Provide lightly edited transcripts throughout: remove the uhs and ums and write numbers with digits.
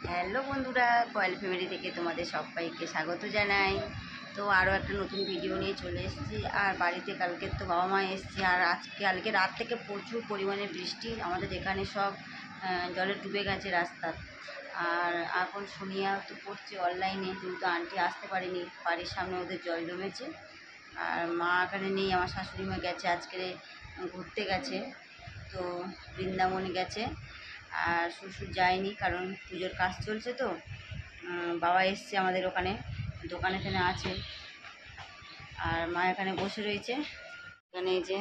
Hello বন্ধুরা, coil family থেকে তোমাদের সবাইকে স্বাগত জানাই। তো আরও একটা নতুন ভিডিও নিয়ে চলে এসেছি। আর বাড়িতে কালকে তো বাবা মা এসেছে, আর কালকে রাত থেকে প্রচুর পরিমাণে বৃষ্টি, আমাদের এখানে সব জলে ডুবে গেছে রাস্তা। আর এখন শুনিয়া তো পড়ছে অনলাইনে, কিন্তু আন্টি আসতে পারেনি, বাড়ির সামনে ওদের জল জমেছে। আর মা এখানে নেই, আমার শাশুড়ি মা গেছে আজকে ঘুরতে গেছে, তো বৃন্দাবনে গেছে। আর শ্বশুর যায়নি, কারণ পুজোর কাজ চলছে তো। বাবা এসছে আমাদের ওখানে, দোকানে এখানে আছে। আর মা এখানে বসে রয়েছে। এখানে এই যে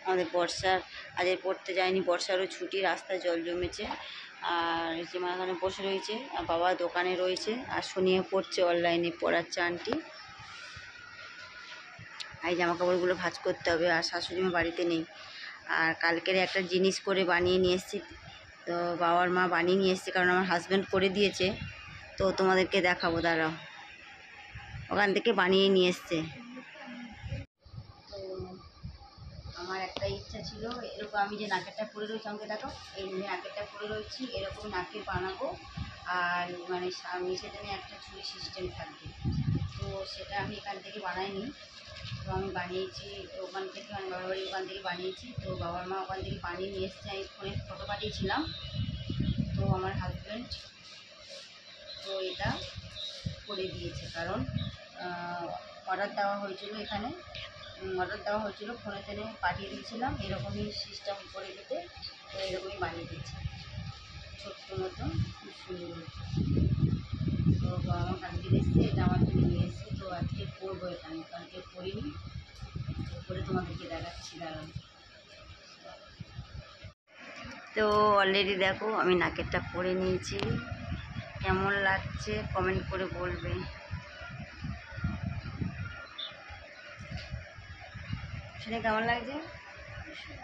আমাদের বর্ষার আজ পড়তে যায়নি, বর্ষারও ছুটি, রাস্তায় জল জমেছে। আর এই যে মা এখানে বসে রয়েছে, আর বাবা দোকানে রয়েছে, আর শুনিয়ে পড়ছে, অনলাইনে পড়াচ্ছে আন্টি। এই জামা কাপড়গুলো ভাঁজ করতে হবে, আর শাশুড়ি মা বাড়িতে নেই। আর কালকের একটা জিনিস করে বানিয়ে নিয়ে এসেছি, তো বাবার মা বানিয়ে নিয়ে এসেছে, কারণ আমার হাজব্যান্ড করে দিয়েছে। তো তোমাদেরকে দেখাবো, দাঁড়াও। ওখান থেকে বানিয়ে নিয়ে এসছে। তো আমার একটা ইচ্ছা ছিল, এরকম আমি যে নাকেরটা পরে রয়েছি, আমাকে দেখো, এই যে নাকেরটা পরে রয়েছি, এরকম নাকে বানাবো। আর মানে নিচে একটা চুড়ি সিস্টেম থাকবে। তো সেটা আমি এখান থেকে বানাইনি, তো আমি বানিয়েছি ওখান থেকে, মানে বাবার বাড়ির ওখান থেকে বানিয়েছি। তো বাবার মা ওখান থেকে বানিয়ে নিয়ে এসছে, আমি ফোনে ফটো পাঠিয়েছিলাম। তো আমার হাজব্যান্ড তো এটা করে দিয়েছে, কারণ অর্ডার দেওয়া হয়েছিল, এখানে অর্ডার দেওয়া হয়েছিল, ফোনে টেনে পাঠিয়ে দিয়েছিলাম এরকমই সিস্টেম করে দিতে। তো এরকমই বানিয়ে দিয়েছে, ছোট্ট মতো, খুব সুন্দর। তো আমার কালকে এসছে, এটা আমার জন্য নিয়ে এসছে। তো আজকে পরবো, এটা আমি কালকে পরিনি, করে তোমাদেরকে দেখাচ্ছি, দাঁড়ান। তো অলরেডি দেখো আমি নাকেরটা পরে নিয়েছি, কেমন লাগছে কমেন্ট করে বলবে। শুনে কেমন লাগছে?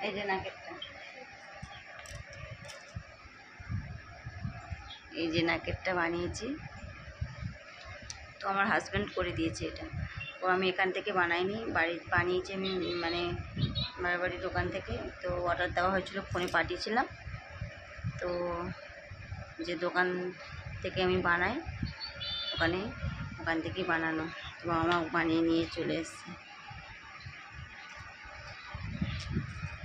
এই যে নাকেরটা, এই যে নাকেরটা বানিয়েছি। তো আমার হাজব্যান্ড করে দিয়েছে এটা, তো আমি এখান থেকে বানাইনি, বানিয়েছি আমি, মানে আমার বাড়ির দোকান থেকে। তো অর্ডার দেওয়া হয়েছিল, ফোনে পাঠিয়েছিলাম। তো যে দোকান থেকে আমি বানাই, ওখান থেকেই বানানো। তো আমার বানিয়ে নিয়ে চলে এসছে।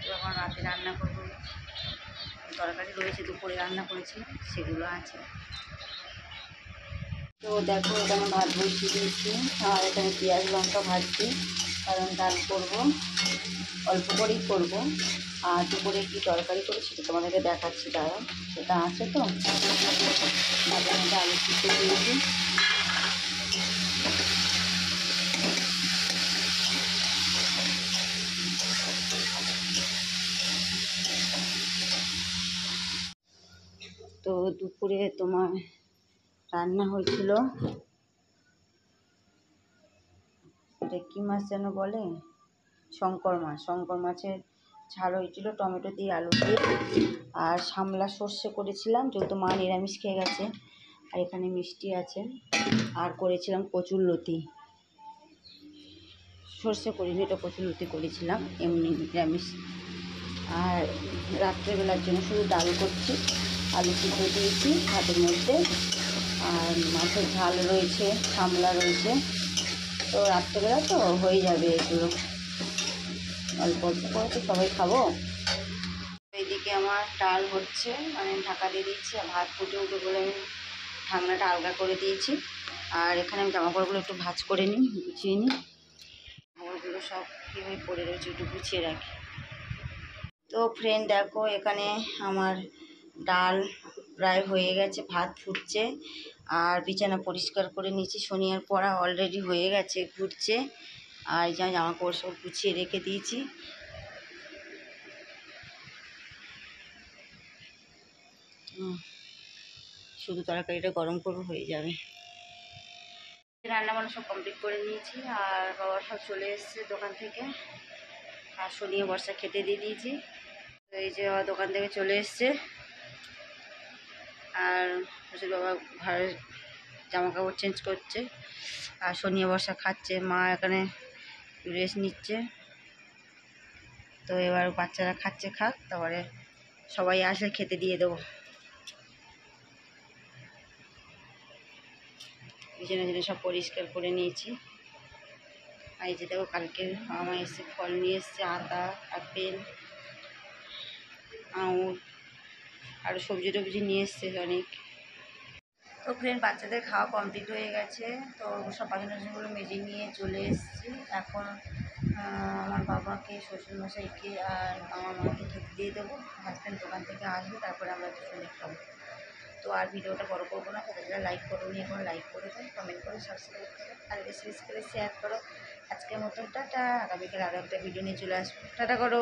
তো এখন রাতে রান্না করবো, তরকারি রয়েছে, দুপুরে রান্না করেছি, সেগুলো আছে। তো দেখো, এখানে ভাত বসিয়ে দিয়েছি, আর এখানে পেঁয়াজ লঙ্কা ভাজছি, কারণ ডাল করবো, অল্প করেই করবো। আর দুপুরে কি তরকারি করেছি তো তোমাদেরকে দেখাচ্ছি, দাঁড়া, সেটা আছে। তো মাঝে মধ্যে আলু সিদ্ধ দিয়েছি। তো দুপুরে তোমার রান্না হয়েছিল, এটা কী মাছ যেন বলে, শঙ্কর মাছের ঝাল হয়েছিল, টমেটো দিয়ে, আলু দিয়ে। আর সামলা সর্ষে করেছিলাম, যেহেতু মা নিরামিষ খেয়ে গেছে। আর এখানে মিষ্টি আছে। আর করেছিলাম কচুরলতি, সর্ষে করিনি, এটা কচুরলতি করেছিলাম, এমনি নিরামিষ। আর রাত্রেবেলার জন্য শুধু ডাল করছি, আলু সিদ্ধ দিয়েছি ভাতের মধ্যে। আর মাছের ঝাল রয়েছে, সামলা রয়েছে। তো রাত্রেবেলা তো হয়ে যাবে এগুলো, অল্প অল্প করে তো সবাই খাবো। এইদিকে আমার ডাল হচ্ছে, মানে ঢাকা দিয়ে দিচ্ছি, আর ভাত ফুটে উঠে বলে আমি ঢাকনাটা আলগা করে দিয়েছি। আর এখানে আমি জামাকাপড়গুলো একটু ভাঁজ করে নিই, গুছিয়ে নিই। জামাকাপড়গুলো সব কীভাবে পরে রয়েছে, একটু গুছিয়ে রাখি। তো ফ্রেন্ড দেখো, এখানে আমার ডাল প্রায় হয়ে গেছে, ভাত ফুটছে। আর বিছানা পরিষ্কার করে নিয়েছি, সোনিয়ার পড়া অলরেডি হয়ে গেছে, ঘুরছে। আর যা জামাকাপড় সব গুছিয়ে রেখে দিয়েছি। শুধু তরকারিটা গরম করবো, হয়ে যাবে। রান্না বান্না সব কমপ্লিট করে নিয়েছি, আর বাবা সব চলে এসছে দোকান থেকে। আর সোনিয়া বর্ষা খেতে দিয়ে দিয়েছি। তো এই যে বাবা দোকান থেকে চলে এসছে, আর বাবা ঘরে জামা কাপড় চেঞ্জ করছে। আর সোনিয়া বর্ষা খাচ্ছে, মা এখানে রেস্ট নিচ্ছে। তো এবার বাচ্চারা খাচ্ছে, খাক, তারপরে সবাই আসলে খেতে দিয়ে দেবো। বিছানা টিছানা সব পরিষ্কার করে নিয়েছি। আর এই যে দেখো কালকে আমার এসে ফল নিয়ে এসছে, আদা, আপেল, আঙুর, আর সবজি টবজি নিয়ে এসছে অনেক। তো ফ্রেন্ড, বাচ্চাদের খাওয়া কমপ্লিট হয়ে গেছে। তো সব বাসনগুলো মেজে নিয়ে চলে এসেছি। এখন আমার বাবাকে, শ্বশুরমশাইকে আর আমার মাকে খেতে দিয়ে দেবো। হাজব্যান্ড দোকান থেকে আসবে, তারপরে আমরা দুজনে খাবো। তো আর ভিডিওটা বড় করবো না, তাদের লাইক করো নি, এখন লাইক করে দাও, কমেন্ট করো, সাবস্ক্রাইব করো, আর বেশি বেশি করে শেয়ার করো। আজকের মতন টাটা, আগামীকাল আরও একটা ভিডিও নিয়ে চলে আসবো। টাটা করো।